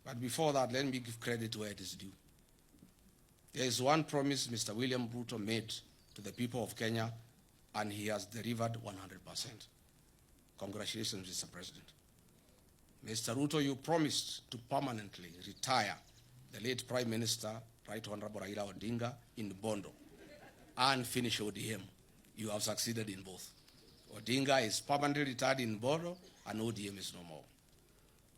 But before that, let me give credit where it is due. There is one promise Mr. William Ruto made to the people of Kenya, and he has delivered 100%. Congratulations, Mr. President. Mr. Ruto, you promised to permanently retire the late Prime Minister, Right Honorable Raila Odinga, in Bondo and finish ODM. You have succeeded in both. Odinga is permanently retired in Bondo and ODM is no more.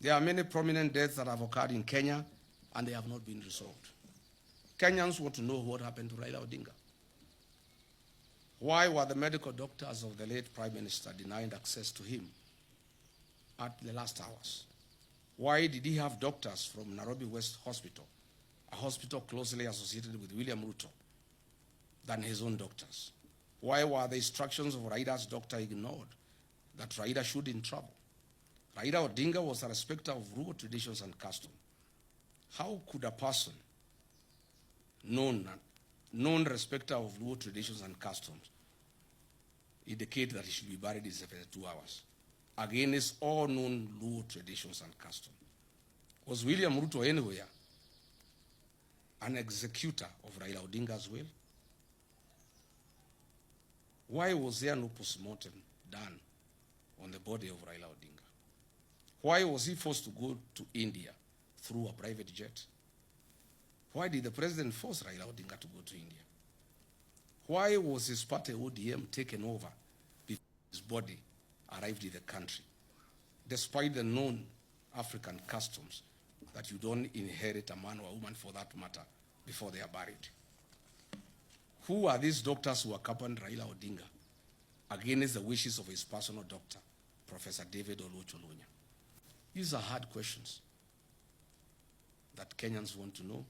There are many prominent deaths that have occurred in Kenya and they have not been resolved. Kenyans want to know what happened to Raila Odinga. Why were the medical doctors of the late Prime Minister denied access to him at the last hours? Why did he have doctors from Nairobi West Hospital, a hospital closely associated with William Ruto, than his own doctors? Why were the instructions of Raila's doctor ignored that Raila should travel? Raila Odinga was a respecter of Ruto traditions and custom. How could a person known respecter of Luo traditions and customs indicate that he should be buried in 72 hours against all known Luo traditions and customs? Was William Ruto anywhere an executor of Raila Odinga's will? Why was there no postmortem done on the body of Raila Odinga? Why was he forced to go to India through a private jet? Why did the president force Raila Odinga to go to India? Why was his party ODM taken over before his body arrived in the country, despite the known African customs that you don't inherit a man or a woman for that matter before they are buried? Who are these doctors who accompanied Raila Odinga against the wishes of his personal doctor, Professor David Olucholunya? These are hard questions that Kenyans want to know.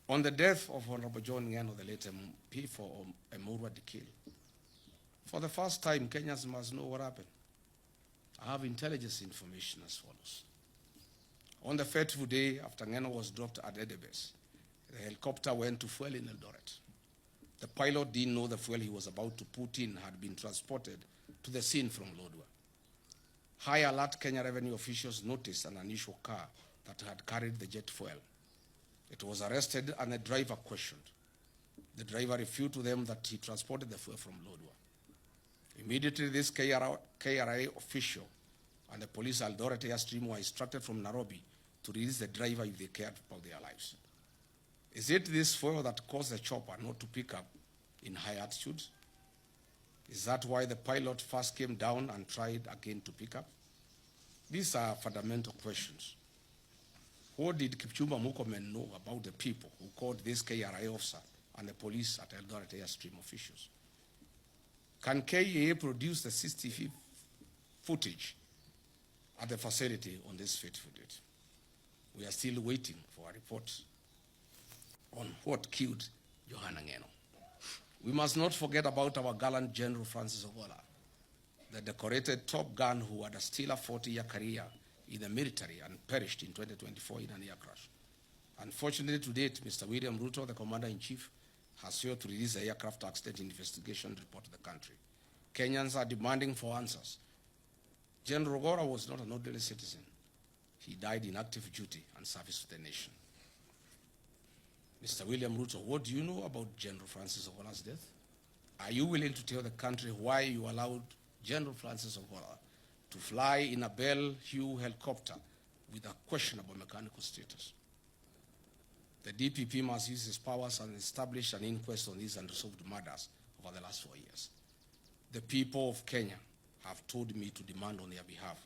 On the death of Honorable John Ngeno, the late MP for Emurua Dikil, for the first time, Kenyans must know what happened. I have intelligence information as follows. On the fateful day after Ngeno was dropped at Edebes, the helicopter went to fuel in Eldoret. The pilot didn't know the fuel he was about to put in had been transported to the scene from Lodwar. High alert Kenya revenue officials noticed an unusual car that had carried the jet fuel. It was arrested and the driver questioned. The driver refuted to them that he transported the fuel from Lodwar. Immediately, this KRA official and the police Eldoret Airstream were instructed from Nairobi to release the driver if they cared about their lives. Is it this fuel that caused the chopper not to pick up in high altitudes? Is that why the pilot first came down and tried again to pick up? These are fundamental questions. What did Kipchumba Murkomen know about the people who called this KRA officer and the police at Eldoret Airstream officials? Can KEA produce the CCTV footage at the facility on this fateful date? We are still waiting for a report on what killed Johanna Ngeno. We must not forget about our gallant General Francis Ogola, the decorated Top Gun who had a stellar 40-year career in the military and perished in 2024 in an air crash. Unfortunately, to date, Mr. William Ruto, the Commander-in-Chief, has failed to release the aircraft accident investigation report to the country. Kenyans are demanding for answers. General Ogola was not an ordinary citizen. He died in active duty and service to the nation. Mr. William Ruto, what do you know about General Francis Ogola's death? Are you willing to tell the country why you allowed General Francis Ogola to fly in a Bell-Hue helicopter with a questionable mechanical status? The DPP must use its powers and establish an inquest on these unresolved murders over the last 4 years. The people of Kenya have told me to demand on their behalf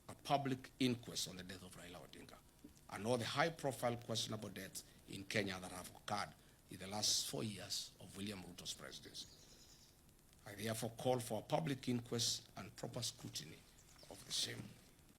a public inquest on the death of Raila Odinga and all the high-profile questionable deaths in Kenya that have occurred in the last 4 years of William Ruto's presidency. I therefore call for a public inquest and proper scrutiny of the same.